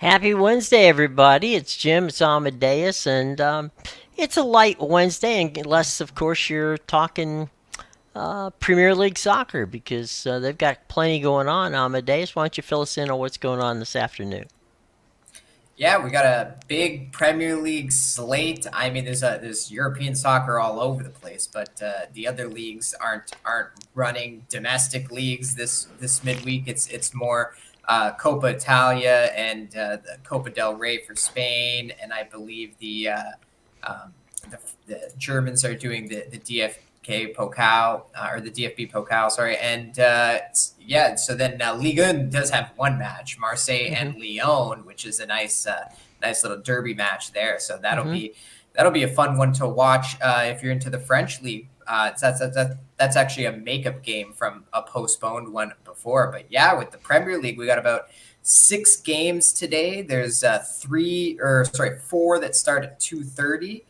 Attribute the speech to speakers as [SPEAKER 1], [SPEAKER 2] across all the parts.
[SPEAKER 1] Happy Wednesday, everybody. It's Jim, it's Amadeus, and it's a light Wednesday, unless, of course, you're talking Premier League soccer because they've got plenty going on. Amadeus, why don't you fill us in on what's going on this afternoon?
[SPEAKER 2] Yeah, we got a big Premier League slate. I mean, there's European soccer all over the place, but the other leagues aren't running domestic leagues this midweek. It's more Coppa Italia and the Copa del Rey for Spain, and I believe um, the Germans are doing the DFK Pokal or the DFB Pokal, sorry, and yeah. So then Ligue 1 does have one match, Marseille
[SPEAKER 1] Mm-hmm.
[SPEAKER 2] and Lyon, which is a nice little derby match there. So
[SPEAKER 1] Mm-hmm.
[SPEAKER 2] that'll be a fun one to watch if you're into the French league. That's actually a makeup game from a postponed one before. But yeah, with the Premier League, we got about 6 games today. There's four that start at 2:30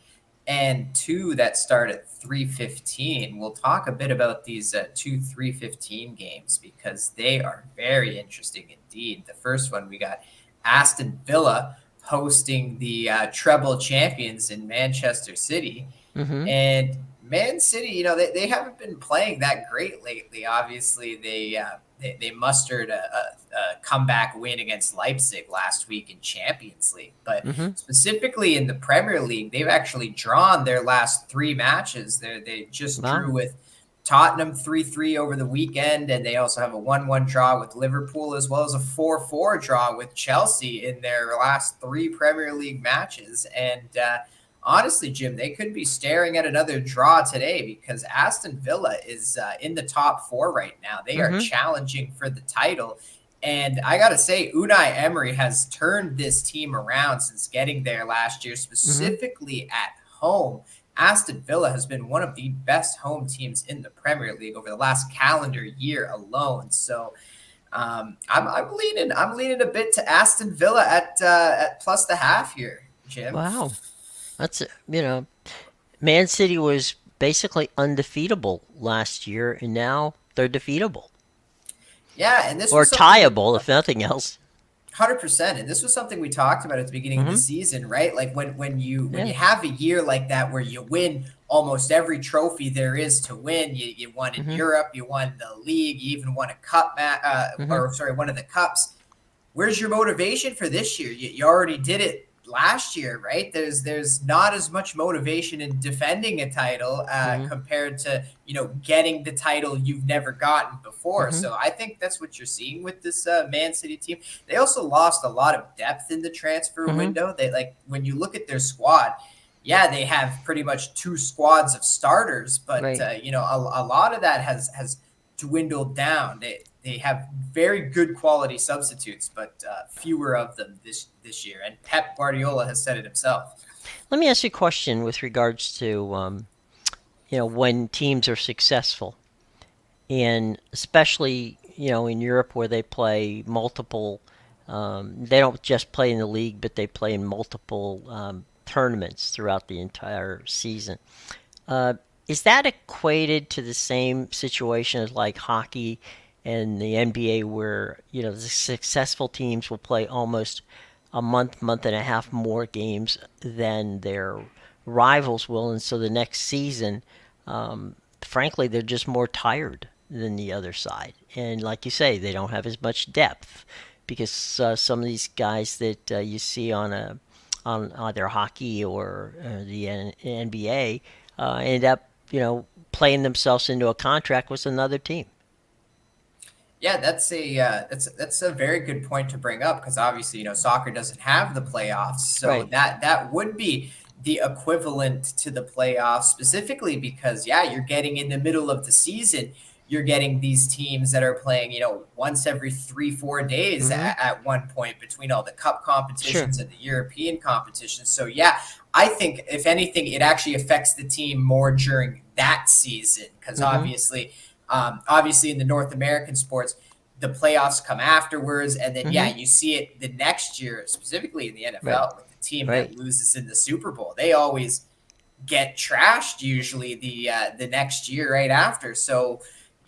[SPEAKER 2] and two that start at 3:15. We'll talk a bit about these 3:15 games because they are very interesting indeed. The first one we got Aston Villa hosting the treble champions in Manchester City.
[SPEAKER 1] Mm-hmm.
[SPEAKER 2] And Man City, they haven't been playing that great lately. Obviously, they mustered a comeback win against Leipzig last week in Champions League, but
[SPEAKER 1] Mm-hmm.
[SPEAKER 2] specifically in the Premier League, they've actually drawn their last 3 matches. They just
[SPEAKER 1] Wow.
[SPEAKER 2] drew with Tottenham 3-3 over the weekend, and they also have a 1-1 draw with Liverpool, as well as a 4-4 draw with Chelsea in their last 3 Premier League matches. And honestly, Jim, they could be staring at another draw today because Aston Villa is in the top four right now. They are
[SPEAKER 1] Mm-hmm.
[SPEAKER 2] challenging for the title. And I got to say, Unai Emery has turned this team around since getting there last year,
[SPEAKER 1] Mm-hmm.
[SPEAKER 2] specifically at home. Aston Villa has been one of the best home teams in the Premier League over the last calendar year alone. So I'm leaning a bit to Aston Villa at plus the half here, Jim.
[SPEAKER 1] Wow. That's, Man City was basically undefeatable last year, and now they're defeatable.
[SPEAKER 2] Yeah, and this
[SPEAKER 1] Or
[SPEAKER 2] was something we
[SPEAKER 1] tieable, if nothing else.
[SPEAKER 2] 100%. And this was something we talked about at the beginning of the
[SPEAKER 1] Mm-hmm.
[SPEAKER 2] season, right? Like when
[SPEAKER 1] Yeah.
[SPEAKER 2] you have a year like that where you win almost every trophy there is to win. You won in
[SPEAKER 1] Mm-hmm.
[SPEAKER 2] Europe, you won the league, you even won a cup
[SPEAKER 1] Mm-hmm.
[SPEAKER 2] or sorry, one of the cups. Where's your motivation for this year? You already did it last year, right? There's not as much motivation in defending a title
[SPEAKER 1] Mm-hmm.
[SPEAKER 2] compared to getting the title you've never gotten before.
[SPEAKER 1] Mm-hmm.
[SPEAKER 2] So I think that's what you're seeing with this Man City team. They also lost a lot of depth in the transfer
[SPEAKER 1] Mm-hmm.
[SPEAKER 2] window. They like when you look at their squad. Yeah, they have pretty much 2 squads of starters, but
[SPEAKER 1] Right.
[SPEAKER 2] a lot of that has dwindled down. They have very good quality substitutes, but fewer of them this year. And Pep Guardiola has said it himself.
[SPEAKER 1] Let me ask you a question with regards to when teams are successful, and especially in Europe where they play multiple. They don't just play in the league, but they play in multiple tournaments throughout the entire season. Uh, is that equated to the same situation as like hockey and the NBA, where the successful teams will play almost a month, month and a half more games than their rivals will, and so the next season, frankly, they're just more tired than the other side, and like you say, they don't have as much depth because some of these guys that you see on either hockey or the NBA end up playing themselves into a contract with another team.
[SPEAKER 2] Yeah, that's a very good point to bring up because obviously soccer doesn't have the playoffs, so
[SPEAKER 1] Right.
[SPEAKER 2] that would be the equivalent to the playoffs specifically because yeah, you're getting in the middle of the season, you're getting these teams that are playing once every 3-4 days
[SPEAKER 1] Mm-hmm.
[SPEAKER 2] at one point between all the cup
[SPEAKER 1] Sure.
[SPEAKER 2] competitions and the European competitions. So yeah, I think if anything, it actually affects the team more during that season because
[SPEAKER 1] Mm-hmm.
[SPEAKER 2] obviously in the North American sports, the playoffs come afterwards, and then yeah,
[SPEAKER 1] Mm-hmm.
[SPEAKER 2] you see it the next year, specifically in the
[SPEAKER 1] Right.
[SPEAKER 2] NFL with the team
[SPEAKER 1] Right.
[SPEAKER 2] that loses in the Super Bowl. They always get trashed usually the next year right after. So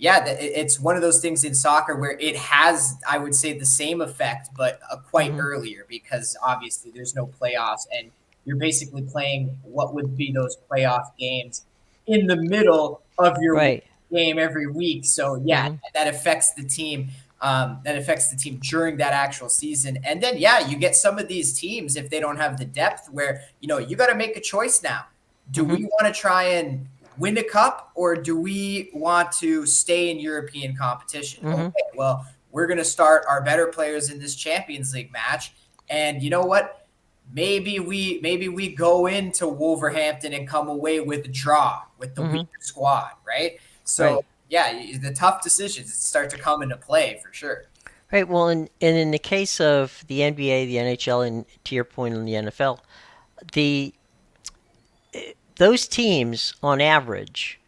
[SPEAKER 2] yeah, it's one of those things in soccer where it has, I would say, the same effect, but quite
[SPEAKER 1] Hmm.
[SPEAKER 2] earlier because obviously there's no playoffs and you're basically playing what would be those playoff games in the middle of your
[SPEAKER 1] Right.
[SPEAKER 2] game every week. So yeah,
[SPEAKER 1] Hmm.
[SPEAKER 2] that affects the team. That affects the team during that actual season. And then, yeah, you get some of these teams if they don't have the depth where, you got to make a choice now. Do
[SPEAKER 1] Hmm.
[SPEAKER 2] we want to try and win a cup or do we want to stay in European competition?
[SPEAKER 1] Hmm.
[SPEAKER 2] Okay, well, we're going to start our better players in this Champions League match. And you know what? Maybe we go into Wolverhampton and come away with a draw with the
[SPEAKER 1] Hmm.
[SPEAKER 2] weaker squad, right?
[SPEAKER 1] Right.
[SPEAKER 2] So yeah, the tough decisions start to come into play for sure.
[SPEAKER 1] Right. Well, and in the case of the NBA, the NHL, and to your point in the NFL, the those teams on average,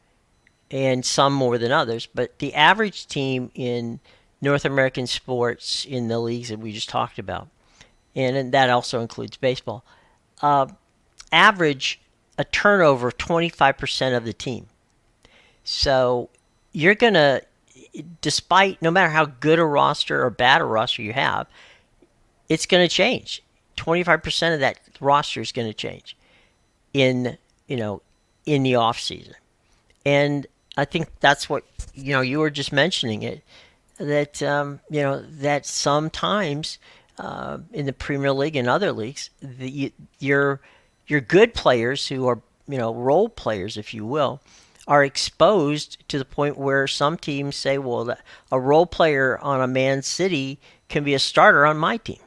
[SPEAKER 1] and some more than others, but the average team in North American sports in the leagues that we just talked about, and that also includes baseball, uh, average a turnover of 25% of the team. So you're going to, despite no matter how good a roster or bad a roster you have, it's going to change. 25% of that roster is going to change in, you know, in the off season. And I think that's what, you were just mentioning it, that, that sometimes in the Premier League and other leagues, your good players who are, role players, if you will, are exposed to the point where some teams say, well, a role player on a Man City can be a starter on my team.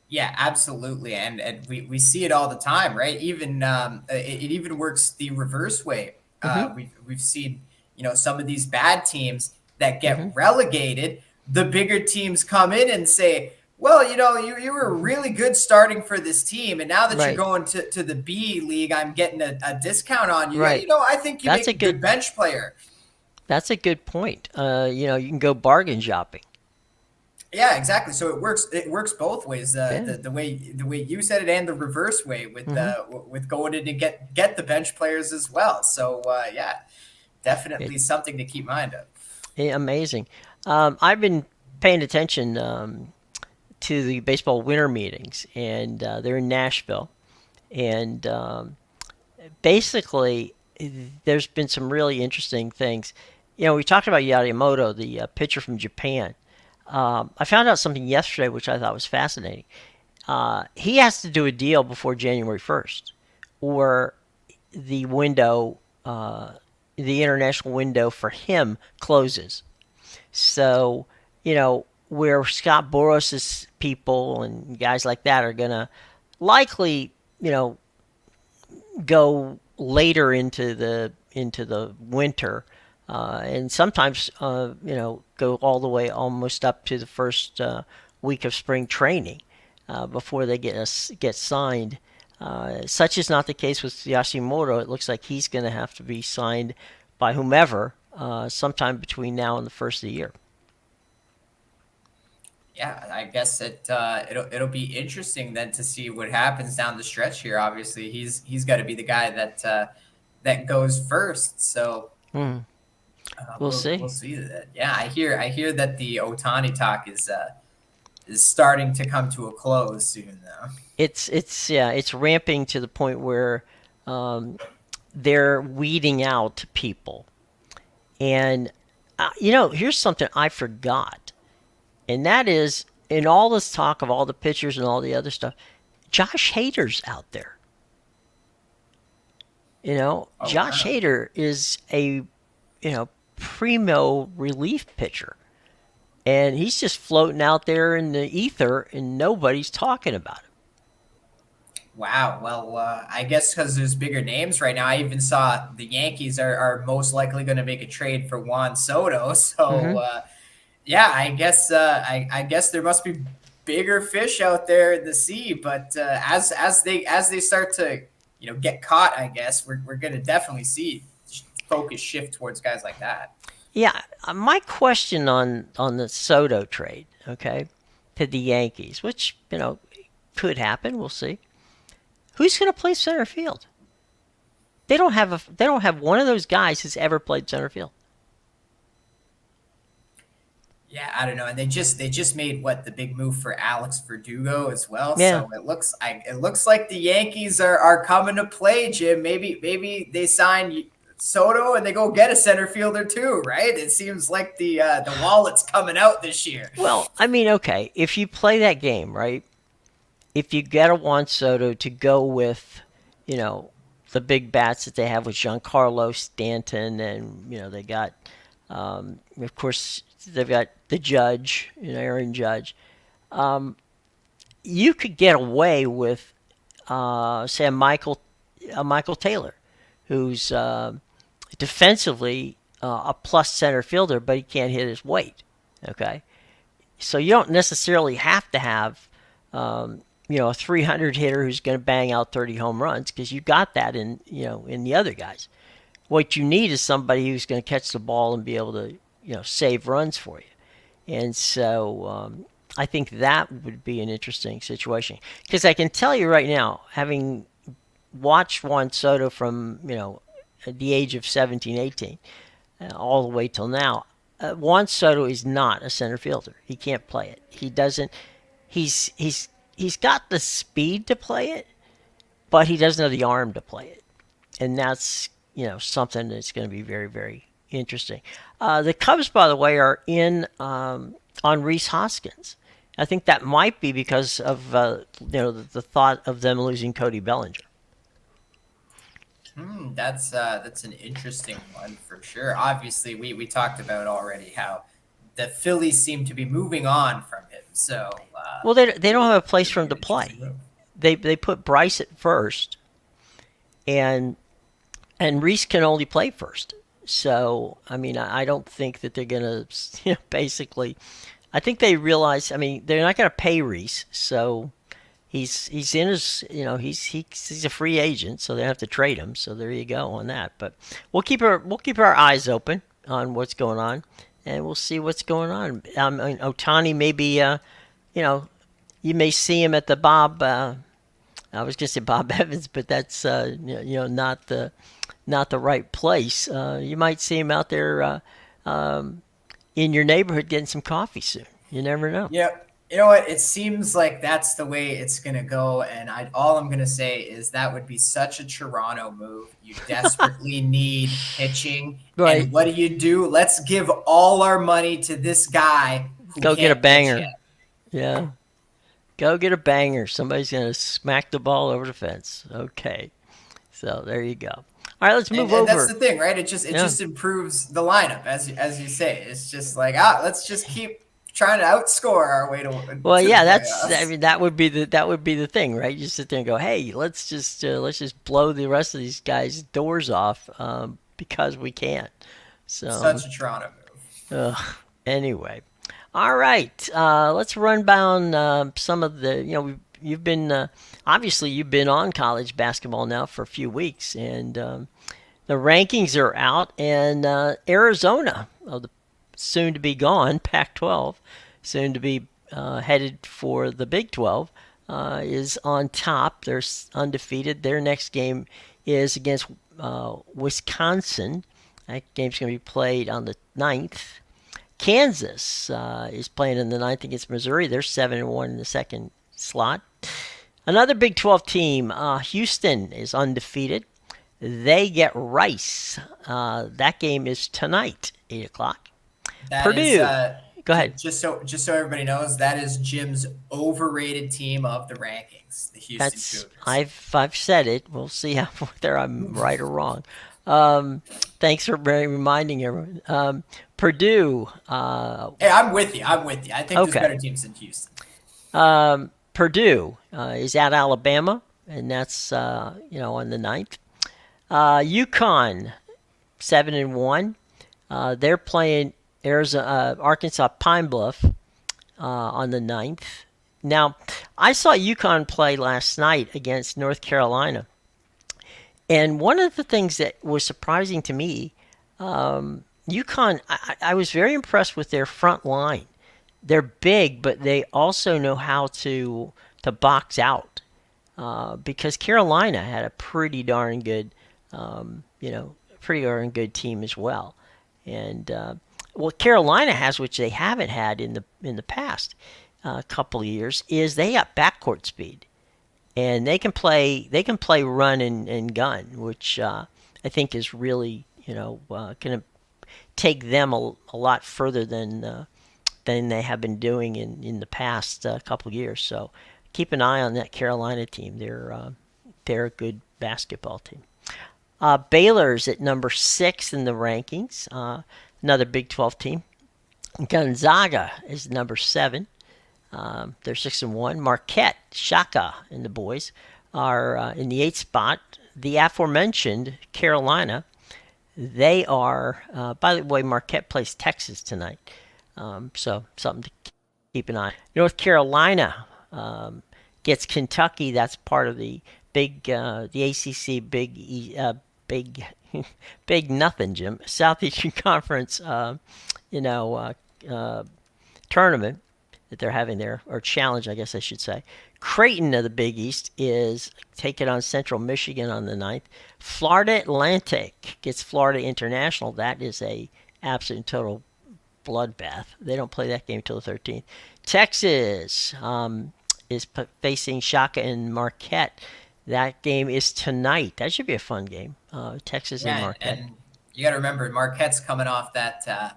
[SPEAKER 2] Yeah, absolutely, and we see it all the time, right? Even it even works the reverse way.
[SPEAKER 1] Hmm.
[SPEAKER 2] We've seen some of these bad teams that get
[SPEAKER 1] Hmm.
[SPEAKER 2] relegated. The bigger teams come in and say, "Well, you were
[SPEAKER 1] Hmm.
[SPEAKER 2] really good starting for this team, and now that you're
[SPEAKER 1] Right.
[SPEAKER 2] going to the B league, I'm getting a discount on you. Yeah,
[SPEAKER 1] Right.
[SPEAKER 2] I think you
[SPEAKER 1] That's
[SPEAKER 2] make
[SPEAKER 1] a
[SPEAKER 2] a good
[SPEAKER 1] good.
[SPEAKER 2] bench player."
[SPEAKER 1] That's a good point. You can go bargain shopping.
[SPEAKER 2] Yeah, exactly. So it works both ways.
[SPEAKER 1] Yeah.
[SPEAKER 2] The way you said it and the reverse way
[SPEAKER 1] Hmm.
[SPEAKER 2] with going in to get the bench players as well. So yeah,
[SPEAKER 1] It,
[SPEAKER 2] definitely something to keep mind of.
[SPEAKER 1] amazing. I've been paying attention to the baseball winter meetings, and they're in Nashville. And basically, there's been some really interesting things. We talked about Yamamoto, the pitcher from Japan. I found out something yesterday which I thought was fascinating. He has to do a deal before January 1st, or the window, the international window for him closes. So, where Scott Boros's people and guys like that are going to likely, go later into the winter, and sometimes go all the way almost up to the first week of spring training before they get signed. Such is not the case with Yashimoto. It looks like he's going to have to be signed by whomever sometime between now and the first of the year.
[SPEAKER 2] Yeah, I guess it'll be interesting then to see what happens down the stretch here. Obviously, he's got to be the guy that goes first. So
[SPEAKER 1] Hmm. We'll
[SPEAKER 2] we'll
[SPEAKER 1] see.
[SPEAKER 2] see that. Yeah, I hear that the Otani talk is starting to come to a close soon though.
[SPEAKER 1] It's ramping to the point where um, they're weeding out people. And here's something I forgot, and that is in all this talk of all the pitchers and all the other stuff, Josh Hader's out there.
[SPEAKER 2] Oh
[SPEAKER 1] Josh
[SPEAKER 2] wow.
[SPEAKER 1] Hader is a primo relief pitcher, and he's just floating out there in the ether, and nobody's talking about him.
[SPEAKER 2] Wow. Well, I guess because there's bigger names right now. I even saw the Yankees are most likely going to make a trade for Juan Soto. So
[SPEAKER 1] Hmm.
[SPEAKER 2] yeah, I guess there must be bigger fish out there in the sea. But as they start to get caught, I guess we're going to definitely see focus shift towards guys like that.
[SPEAKER 1] Yeah, my question on the Soto trade, okay, to the Yankees, which could happen. We'll see. Who's going to play center field? they don't have one of those guys who's ever played center field.
[SPEAKER 2] Yeah, I don't know, and they just made what the big move for Alex Verdugo as well.
[SPEAKER 1] Yeah.
[SPEAKER 2] So it looks like the Yankees are coming to play, Jim. Maybe they sign Soto and they go get a center fielder too, right? It seems like the wallet's coming out this year.
[SPEAKER 1] Well, I mean, okay, if you play that game, right? If you get a Juan Soto to go with, you know, the big bats that they have with Giancarlo Stanton, and they got, of course, they've got the Judge, Aaron Judge. You could get away with, say, Michael Taylor, who's defensively a plus center fielder, but he can't hit his weight. Okay, so you don't necessarily have to have a 300 hitter who's going to bang out 30 home runs, because you got that in the other guys. What you need is somebody who's going to catch the ball and be able to save runs for you. And so I think that would be an interesting situation, because I can tell you right now, having watched Juan Soto from at the age of 17, 18, all the way till now. Juan Soto is not a center fielder. He can't play it. He doesn't. He's got the speed to play it, but he doesn't have the arm to play it, and that's something that's going to be very, very interesting. The Cubs, by the way, are in on Rhys Hoskins. I think that might be because of the thought of them losing Cody Bellinger.
[SPEAKER 2] That's an interesting one for sure. Obviously, we talked about already how the Phillies seem to be moving on from him. So
[SPEAKER 1] well, they don't have a place for him to play. They put Bryce at first, and Rhys can only play first. So I mean, I don't think that they're gonna basically. I think they realize. I mean, they're not gonna pay Rhys, so. He's in his he's a free agent, so they have to trade him. So there you go on that. But we'll keep our eyes open on what's going on, and we'll see what's going on. Ohtani maybe you may see him at the Bob. I was gonna say Bob Evans, but that's not the right place. You might see him out there in your neighborhood getting some coffee soon. You never know.
[SPEAKER 2] Yep. You know what? It seems like that's the way it's going to go. And all I'm going to say is that would be such a Toronto move. You desperately need pitching.
[SPEAKER 1] Right.
[SPEAKER 2] And what do? Let's give all our money to this guy who
[SPEAKER 1] Go get a
[SPEAKER 2] can't
[SPEAKER 1] banger.
[SPEAKER 2] pitch yet.
[SPEAKER 1] Yeah. Go get a banger. Somebody's going to smack the ball over the fence. Okay. So there you go. All right, let's move over.
[SPEAKER 2] And that's the thing, right? It just improves the lineup, as you say. It's just like, let's just keep trying to outscore our way to.
[SPEAKER 1] Well, yeah,
[SPEAKER 2] playoffs.
[SPEAKER 1] I mean that would be the thing, right? You sit there and go, hey, let's just blow the rest of these guys' doors off because we can. So
[SPEAKER 2] such a Toronto move.
[SPEAKER 1] Anyway, all right, let's run down some of the you've been obviously you've been on college basketball now for a few weeks, and the rankings are out, and Arizona of the soon to be gone Pac-12, soon to be headed for the Big 12, is on top. They're undefeated. Their next game is against Wisconsin. That game's going to be played on the 9th. Kansas is playing in the 9th against Missouri. They're 7-1 in the second slot. Another Big 12 team, Houston, is undefeated. They get Rice. That game is tonight, 8 o'clock.
[SPEAKER 2] That
[SPEAKER 1] Purdue.
[SPEAKER 2] Is,
[SPEAKER 1] Go ahead.
[SPEAKER 2] Just so everybody knows, that is Jim's overrated team of the rankings, the Houston Cougars.
[SPEAKER 1] I've said it. We'll see whether I'm right or wrong. Thanks for reminding everyone. Purdue.
[SPEAKER 2] Hey, I'm with you. I think there's better teams than Houston.
[SPEAKER 1] Purdue is at Alabama, and that's on the 9th. UConn, 7-1. They're playing Arkansas Pine Bluff on the 9th. Now, I saw UConn play last night against North Carolina. And one of the things that was surprising to me, UConn, I was very impressed with their front line. They're big, but they also know how to box out. Because Carolina had a pretty darn good Pretty darn good team as well. And what Carolina has, which they haven't had in the past couple of years, is they got backcourt speed, and they can play run and gun, which I think is really going to take them a lot further than they have been doing in the past couple of years. So keep an eye on that Carolina team. They're a good basketball team. Baylor's at number 6 in the rankings. Another Big 12 team. Gonzaga is number 7. They're 6-1. Marquette, Shaka, and the boys are in the 8th spot. The aforementioned Carolina, they are. By the way, Marquette plays Texas tonight, so something to keep an eye on. North Carolina gets Kentucky. That's part of the the ACC big, big nothing, Jim. Southeastern Conference, you know, tournament that they're having there, or challenge, I guess I should say. Creighton of the Big East is taking on Central Michigan on the 9th. Florida Atlantic gets Florida International. That is a absolute total bloodbath. They don't play that game until the 13th. Texas is facing Shaka and Marquette. That game is tonight. That should be a fun game. Texas and Marquette.
[SPEAKER 2] And you got to remember, Marquette's coming off that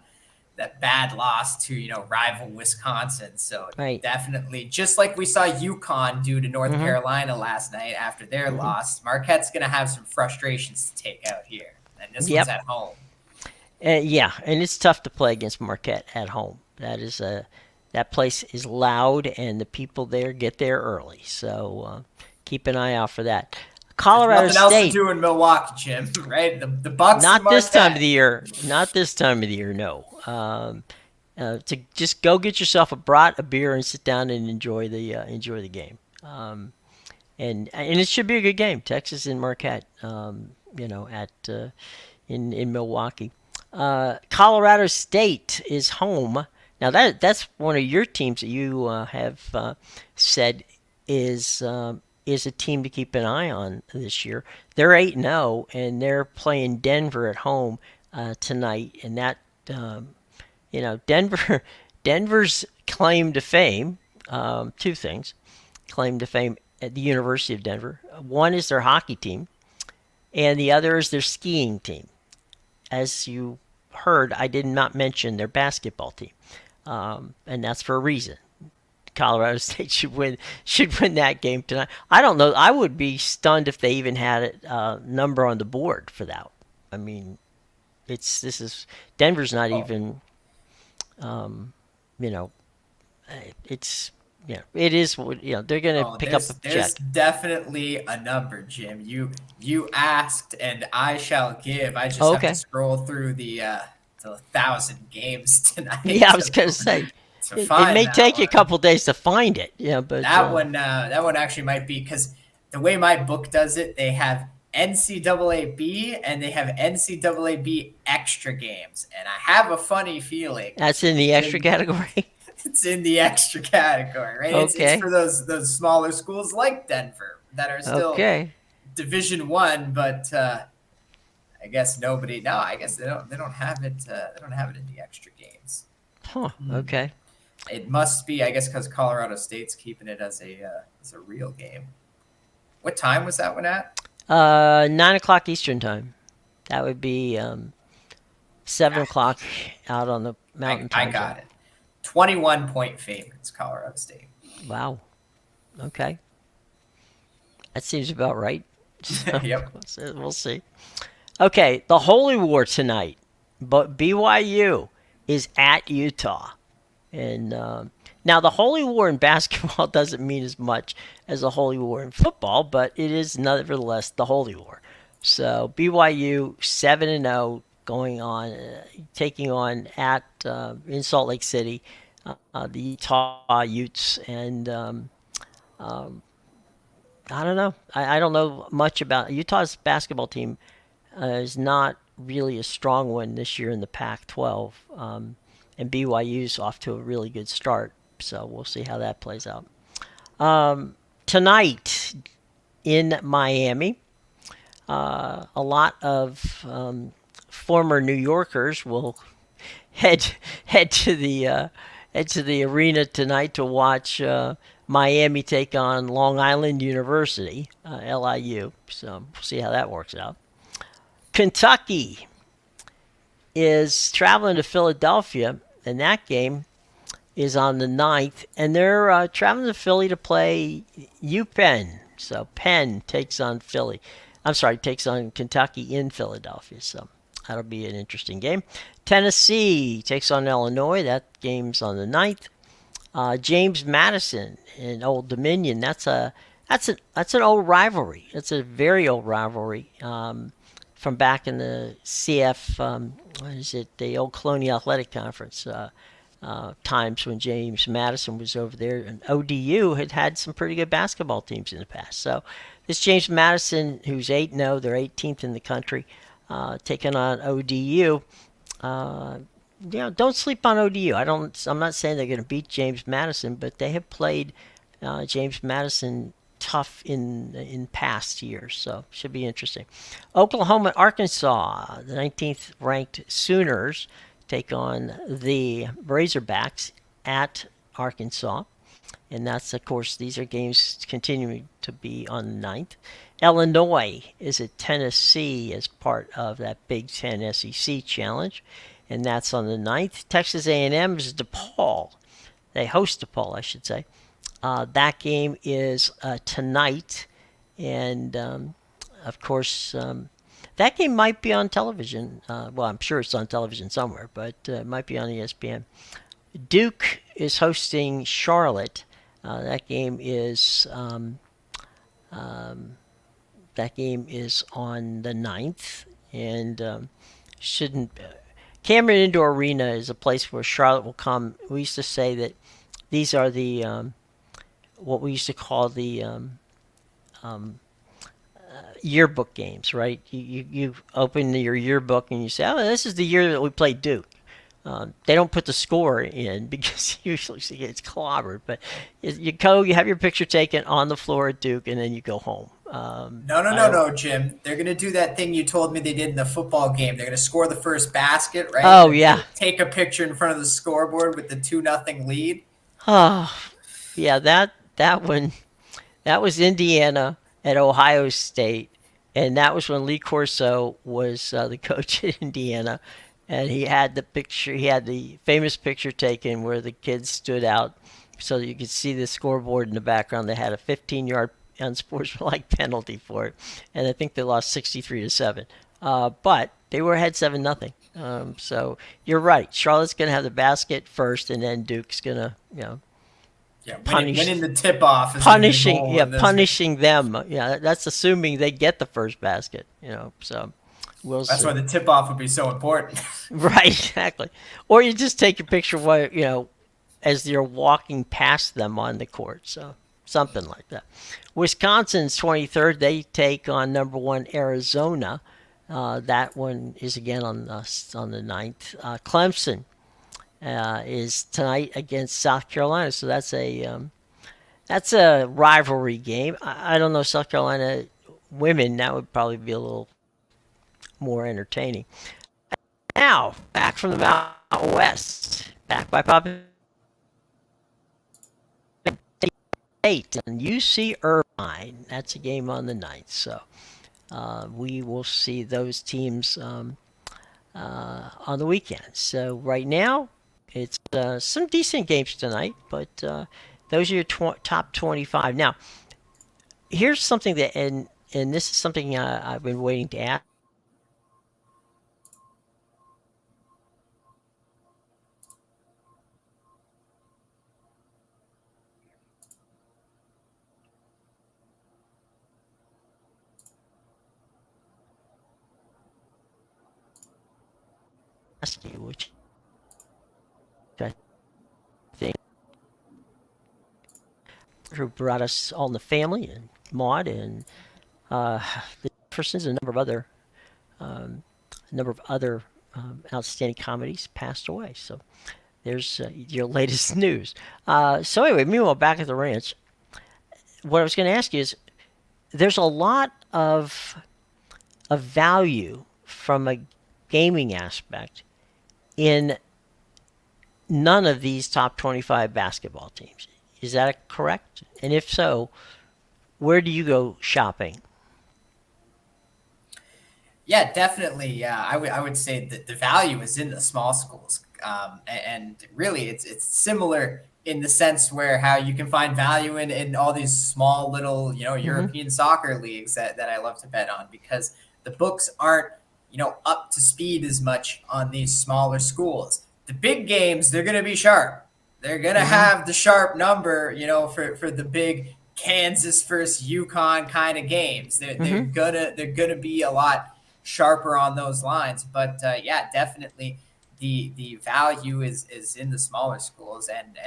[SPEAKER 2] bad loss to rival Wisconsin. So
[SPEAKER 1] Right.
[SPEAKER 2] definitely, just like we saw UConn do to North Carolina last night after their loss, Marquette's going to have some frustrations to take out here. And this one's at home.
[SPEAKER 1] Yeah, and it's tough to play against Marquette at home. That place is loud, and the people there get there early. So keep an eye out for that. Colorado
[SPEAKER 2] There's nothing
[SPEAKER 1] State.
[SPEAKER 2] else to do in Milwaukee, Jim. Right? The Bucks.
[SPEAKER 1] Not
[SPEAKER 2] and
[SPEAKER 1] this time
[SPEAKER 2] Marquette.
[SPEAKER 1] of the year. Not this time of the year. No. To just go get yourself a brat, a beer, and sit down and enjoy the game. And it should be a good game. Texas and Marquette. At in Milwaukee. Colorado State is home. Now that's one of your teams that you have said is a team to keep an eye on this year. They're 8-0, and they're playing Denver at home tonight. And that Denver's claim to fame. Two things: claim to fame at the University of Denver. One is their hockey team, and the other is their skiing team. As you heard, I did not mention their basketball team, and that's for a reason. Colorado State should win that game tonight. I don't know. I would be stunned if they even had a number on the board for that. I mean, Denver's not even. It's it is. They're going to pick up a check.
[SPEAKER 2] There's definitely a number, Jim. You asked, and I shall give. I just have to scroll through the 1,000 games tonight.
[SPEAKER 1] Yeah, I was going to say. It may take you a couple days to find it. Yeah, but
[SPEAKER 2] that one actually might be, because the way my book does it, they have NCAA-B and they have NCAA-B extra games, and I have a funny feeling
[SPEAKER 1] that's in the extra category.
[SPEAKER 2] It's in the extra category, right?
[SPEAKER 1] Okay.
[SPEAKER 2] It's for those smaller schools like Denver that are still Division I, but I guess nobody. No, I guess they don't have it. They don't have it in the extra games.
[SPEAKER 1] Huh. Okay.
[SPEAKER 2] It must be, I guess, because Colorado State's keeping it as a real game. What time was that one at?
[SPEAKER 1] 9:00 Eastern time. That would be 7:00 out on the mountain time.
[SPEAKER 2] I got it. 21-point favorites, Colorado State.
[SPEAKER 1] Wow. Okay. That seems about right. So,
[SPEAKER 2] Yep.
[SPEAKER 1] We'll see. Okay, the Holy War tonight, but BYU is at Utah. And now the Holy War in basketball doesn't mean as much as the Holy War in football, but it is nevertheless the Holy War. So BYU 7-0 going on, taking on at in Salt Lake City the Utah Utes, and I don't know. I don't know much about Utah's basketball team. Is not really a strong one this year in the Pac-12. And BYU's off to a really good start, so we'll see how that plays out. Tonight in Miami, A lot of former New Yorkers will head head to the head to the arena tonight to watch Miami take on Long Island University, LIU. So we'll see how that works out. Kentucky is traveling to Philadelphia, and that game is on the 9th, and they're traveling to Philly to play UPenn. So Penn takes on Philly. I'm sorry, takes on Kentucky in Philadelphia. So that'll be an interesting game. Tennessee takes on Illinois. That game's on the 9th. James Madison in Old Dominion. That's an old rivalry. That's a very old rivalry from back in the CF. What is it? The old Colonial Athletic Conference. Times when James Madison was over there, and ODU had had some pretty good basketball teams in the past. So this James Madison, who's 8-0, they're 18th in the country, taking on ODU. Don't sleep on ODU. I'm not saying they're going to beat James Madison, but they have played James Madison tough in past years, so should be interesting. Oklahoma, Arkansas, the 19th ranked Sooners take on the Razorbacks at Arkansas. And that's, of course, these are games continuing to be on the 9th. Illinois is at Tennessee as part of that Big Ten SEC challenge, and that's on the 9th. Texas A&M is DePaul. They host DePaul, I should say. That game is tonight, and of course, that game might be on television. Well, I'm sure it's on television somewhere, but it might be on ESPN. Duke is hosting Charlotte. That game is on the 9th, and shouldn't. Cameron Indoor Arena is a place where Charlotte will come. We used to say that these are the what we used to call the yearbook games, right? You open your yearbook and you say, oh, this is the year that we played Duke. They don't put the score in because usually it's clobbered. But you go, you have your picture taken on the floor at Duke, and then you go home.
[SPEAKER 2] No, Jim. They're gonna do that thing you told me they did in the football game. They're gonna score the first basket, right?
[SPEAKER 1] Oh yeah.
[SPEAKER 2] Take a picture in front of the scoreboard with the 2-0 lead.
[SPEAKER 1] Oh yeah, that one. That was Indiana at Ohio State, and that was when Lee Corso was the coach at Indiana, and he had the picture. He had the famous picture taken where the kids stood out, so that you could see the scoreboard in the background. They had a 15-yard unsportsmanlike penalty for it, and I think they lost 63-7. But they were ahead 7-0. So you're right. Charlotte's going to have the basket first, and then Duke's going to,
[SPEAKER 2] winning the tip off,
[SPEAKER 1] punishing them. Yeah, that's assuming they get the first basket. So we'll see.
[SPEAKER 2] That's why the tip off would be so important.
[SPEAKER 1] Right, exactly. Or you just take a picture while as you're walking past them on the court. So something like that. Wisconsin's 23rd. They take on number 1 Arizona. That one is again on the 9th. Clemson is tonight against South Carolina, so that's a rivalry game. I don't know, South Carolina women, that would probably be a little more entertaining. Now back from the Mountain West, back by population, 8 and UC Irvine. That's a game on the 9th, so we will see those teams on the weekend. So right now, it's some decent games tonight, but those are your top 25. Now, here's something that, and this is something I've been waiting to ask. Which I think who brought us All in the Family and Maude and the Jeffersons and a number of other outstanding comedies passed away. So there's your latest news. So anyway, meanwhile, back at the ranch, what I was going to ask you is, there's a lot of of value from a gaming aspect in none of these top 25 basketball teams. Is that correct? And if so, where do you go shopping?
[SPEAKER 2] Yeah, definitely. Yeah, I would say that the value is in the small schools, and really, it's similar in the sense where how you can find value in all these small little
[SPEAKER 1] Mm-hmm.
[SPEAKER 2] European soccer leagues that I love to bet on because the books aren't up to speed as much on these smaller schools. The big games they're gonna be sharp. They're gonna
[SPEAKER 1] Mm-hmm.
[SPEAKER 2] have the sharp number, for the big Kansas versus Yukon kind of games. They're, they're
[SPEAKER 1] Mm-hmm.
[SPEAKER 2] gonna they're gonna be a lot sharper on those lines. But yeah, definitely the value is in the smaller schools, and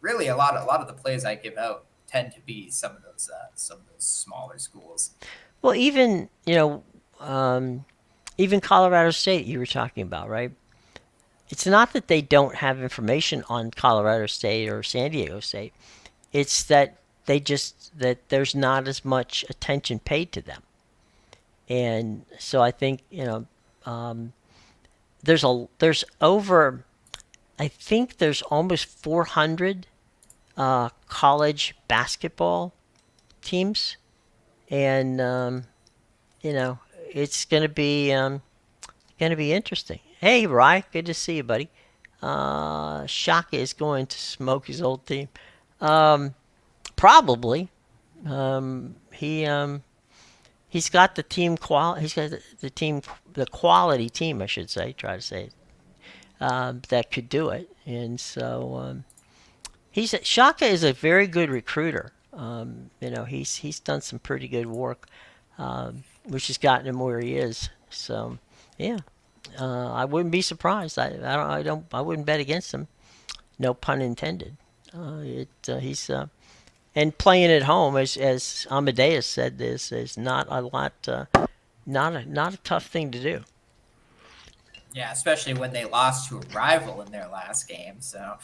[SPEAKER 2] really a lot of the plays I give out tend to be some of those smaller schools.
[SPEAKER 1] Well, um, even Colorado State you were talking about, right? It's not that they don't have information on Colorado State or San Diego State. It's that that there's not as much attention paid to them. And so I think, um, there's over, I think there's almost 400 college basketball teams, and you know it's gonna be interesting. Hey, Rye, good to see you, buddy. Shaka is going to smoke his old team. Um, Probably. He's got the team He's got the quality team, I should say. Try to say it, that could do it. And so he's Shaka is a very good recruiter. He's done some pretty good work, which has gotten him where he is. So yeah, I wouldn't be surprised. I wouldn't bet against him. No pun intended. He's and playing at home, as Amadeus said, is not a lot, not a tough thing to do.
[SPEAKER 2] Yeah, especially when they lost to a rival in their last game. So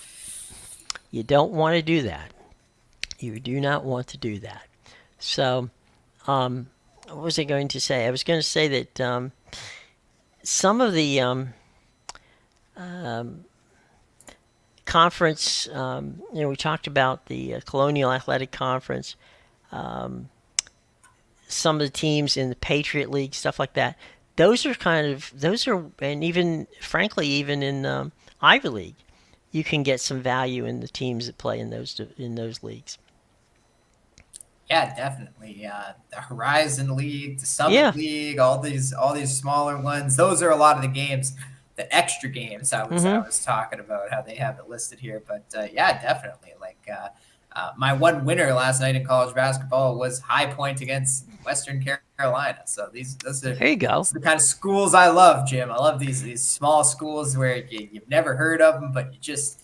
[SPEAKER 1] You don't want to do that. You do not want to do that. So, what was I going to say? I was going to say that some of the conference, we talked about the Colonial Athletic Conference, some of the teams in the Patriot League, stuff like that. And even frankly, even in Ivy League, you can get some value in the teams that play in those leagues.
[SPEAKER 2] yeah, definitely. The Horizon League, the Summit
[SPEAKER 1] Yeah.
[SPEAKER 2] League, all these smaller ones. Those are a lot of the games, the extra games I was I
[SPEAKER 1] Mm-hmm.
[SPEAKER 2] was talking about how they have it listed here. But yeah, definitely. Like my one winner last night in college basketball was High Point against Western Carolina. So those are
[SPEAKER 1] There you go.
[SPEAKER 2] the kind of schools I love, Jim. I love these small schools where you've never heard of them, but you just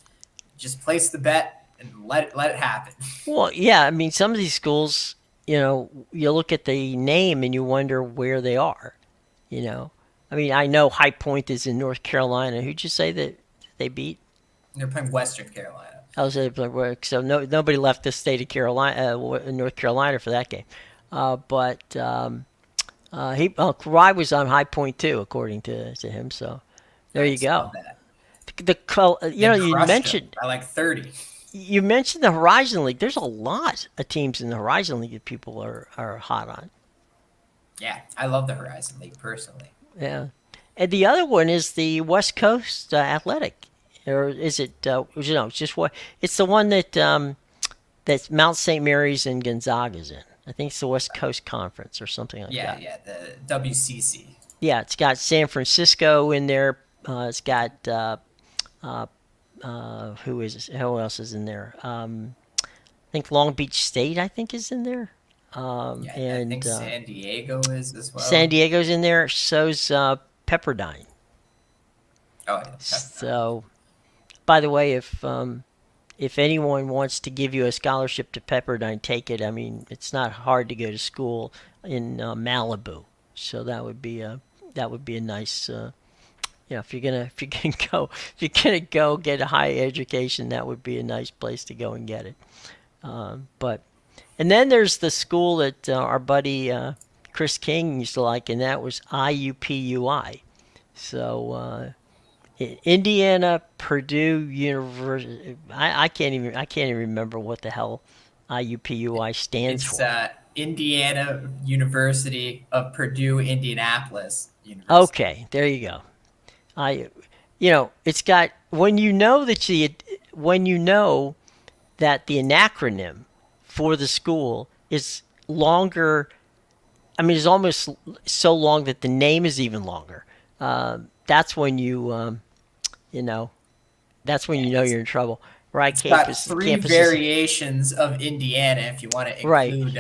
[SPEAKER 2] place the bet and let it happen.
[SPEAKER 1] Well, yeah. I mean, some of these schools, you look at the name and you wonder where they are. You know, I mean, I know High Point is in North Carolina. Who'd you say that they beat?
[SPEAKER 2] They're playing Western Carolina.
[SPEAKER 1] I was so nobody left the state of Carolina, North Carolina for that game. But Kawhi was on High Point too, according to him. So there you
[SPEAKER 2] Nice, love
[SPEAKER 1] go.
[SPEAKER 2] that.
[SPEAKER 1] You
[SPEAKER 2] They
[SPEAKER 1] know,
[SPEAKER 2] crushed them by like 30.
[SPEAKER 1] you mentioned the Horizon League. There's a lot of teams in the Horizon League that people are hot on.
[SPEAKER 2] Yeah, I love the Horizon League personally.
[SPEAKER 1] Yeah, and the other one is the West Coast Athletic, or is it? It's just what it's the one that Mount St. Mary's and Gonzaga's in. I think it's the West Coast Conference or something like
[SPEAKER 2] Yeah,
[SPEAKER 1] that.
[SPEAKER 2] yeah, the WCC.
[SPEAKER 1] Yeah, it's got San Francisco in there. It's got who else is in there? I think Long Beach State, I think, is in there.
[SPEAKER 2] Yeah, I think
[SPEAKER 1] And
[SPEAKER 2] San Diego is as
[SPEAKER 1] San
[SPEAKER 2] well.
[SPEAKER 1] Diego's in there. So's Pepperdine.
[SPEAKER 2] Oh yeah, Pepperdine.
[SPEAKER 1] So, by the way, if anyone wants to give you a scholarship to Pepperdine, take it. I mean, it's not hard to go to school in Malibu, so that would be a nice. If you're gonna go get a high education, that would be a nice place to go and get it. But and then there's the school that our buddy Chris King used to like, and that was IUPUI. So Indiana Purdue University. I can't even remember what the hell IUPUI stands
[SPEAKER 2] It's
[SPEAKER 1] for.
[SPEAKER 2] Indiana University of Purdue Indianapolis University.
[SPEAKER 1] Okay, there you go. I, it's got when you know that the acronym for the school is longer. I mean, it's almost so long that the name is even longer. That's when you know, that's when
[SPEAKER 2] Yeah,
[SPEAKER 1] you know you're in trouble. Right,
[SPEAKER 2] it's got three
[SPEAKER 1] campuses.
[SPEAKER 2] variations of Indiana if you want to
[SPEAKER 1] Right.
[SPEAKER 2] include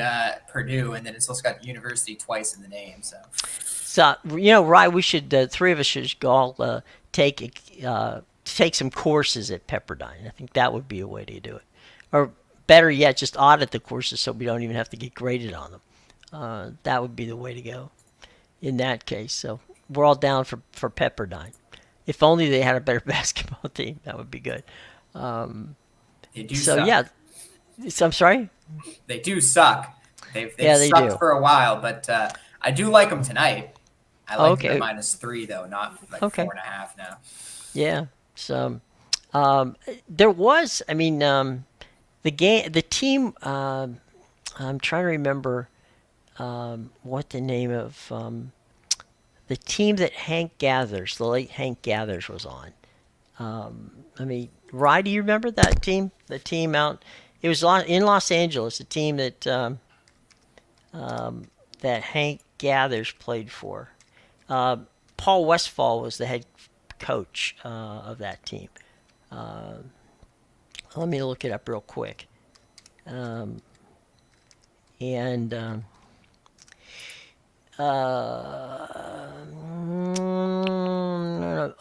[SPEAKER 2] Purdue, and then it's also got university twice in the name. So
[SPEAKER 1] So right, we should three of us should all take take some courses at Pepperdine. I think that would be a way to do it, or better yet, just audit the courses so we don't even have to get graded on them. That would be the way to go in that case. So we're all down for Pepperdine. If only they had a better basketball team, that would be good.
[SPEAKER 2] they do
[SPEAKER 1] So
[SPEAKER 2] suck.
[SPEAKER 1] yeah, so I'm sorry.
[SPEAKER 2] They do suck. They've
[SPEAKER 1] Yeah, they
[SPEAKER 2] sucked
[SPEAKER 1] do.
[SPEAKER 2] for a while, but I do like them tonight. I like them at
[SPEAKER 1] Okay.
[SPEAKER 2] -3 though, not like
[SPEAKER 1] Okay.
[SPEAKER 2] 4.5 now.
[SPEAKER 1] Yeah. So there was. I mean, the team. I'm trying to remember what the name of the team that Hank Gathers, the late Hank Gathers, was on. I mean, Rye, do you remember that team? The team out. It was in Los Angeles. The team that Hank Gathers played for. Uh, Paul Westfall was the head coach of that team. Let me look it up real quick. Um, and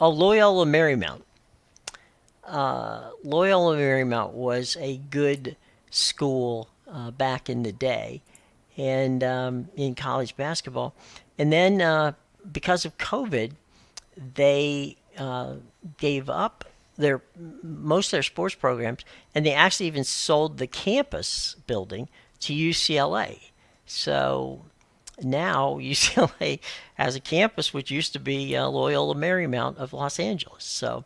[SPEAKER 1] oh, Loyola Marymount. Loyola Marymount was a good school back in the day, and in college basketball. And then because of COVID, they gave up their most of their sports programs, and they actually even sold the campus building to UCLA. So now UCLA has a campus which used to be Loyola Marymount of Los Angeles. So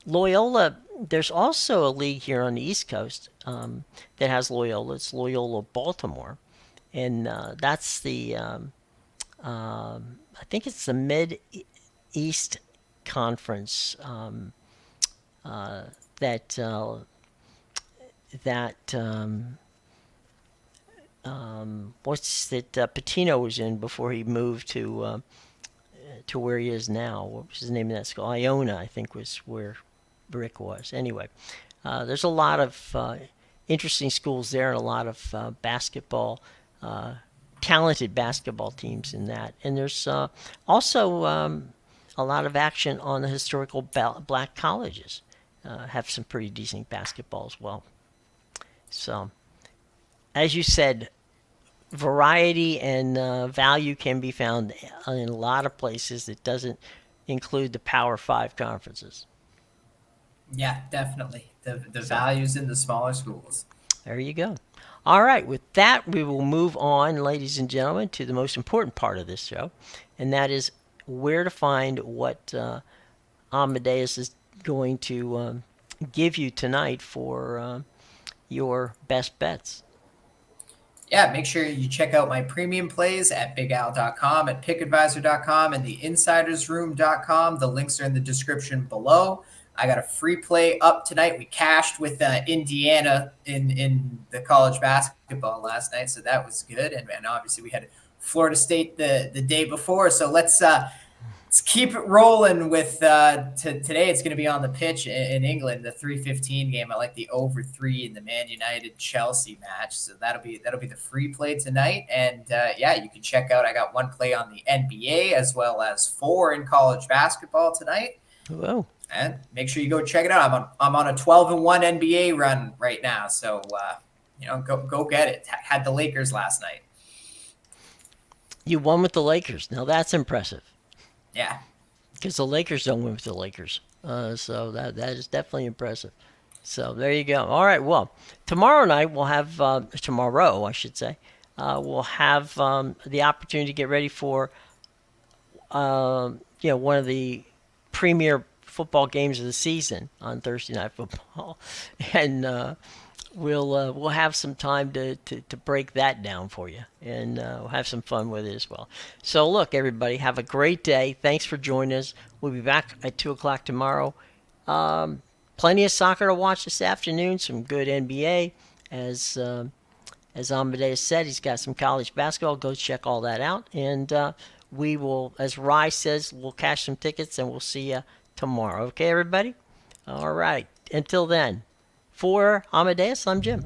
[SPEAKER 1] Loyola, there's also a league here on the East Coast that has Loyola. It's Loyola Baltimore, and that's the I think it's the Mid East Conference that that what's that Patino was in before he moved to where he is now. What was the name of that school? Iona, I think, was where Rick was. Anyway, there's a lot of interesting schools there and a lot of basketball, talented basketball teams in that. And there's also a lot of action on the historical black colleges. Have some pretty decent basketball as well. So, as you said, variety and value can be found in a lot of places that doesn't include the Power Five conferences.
[SPEAKER 2] Yeah, definitely. The
[SPEAKER 1] So
[SPEAKER 2] values in the smaller schools.
[SPEAKER 1] there you go. All right, with that, we will move on, ladies and gentlemen, to the most important part of this show, and that is where to find what Amadeus is going to give you tonight for your best bets.
[SPEAKER 2] Yeah, make sure you check out my premium plays at bigal.com, at pickadvisor.com, and the insidersroom.com. The links are in the description below. I got a free play up tonight. We cashed with Indiana in the college basketball last night, so that was good. And obviously we had Florida State the day before. So let's keep it rolling with today. It's going to be on the pitch in England, the 3:15 game. I like the over 3 in the Man United Chelsea match, so that'll be the free play tonight. And yeah, you can check out. I got one play on the NBA as well as 4 in college basketball tonight.
[SPEAKER 1] Whoa.
[SPEAKER 2] And make sure you go check it out. I'm on a 12-1 NBA run right now, so go get it. Had the Lakers last night.
[SPEAKER 1] You won with the Lakers. Now that's impressive
[SPEAKER 2] Yeah.
[SPEAKER 1] because the Lakers don't win with the Lakers. So that is definitely impressive. So there you go. All right. Well, tomorrow night we'll have tomorrow, I should say. we'll have the opportunity to get ready for one of the premier football games of the season on Thursday Night Football, and we'll have some time to break that down for you, and we'll have some fun with it as well. So look, everybody, have a great day. Thanks for joining us. We'll be back at 2 o'clock tomorrow. Plenty of soccer to watch this afternoon. Some good NBA, as Amadeus said, he's got some college basketball. Go check all that out. And we will, as Rye says, we'll cash some tickets and we'll see you tomorrow. Okay, everybody? All right. Until then, for Amadeus, I'm Jim.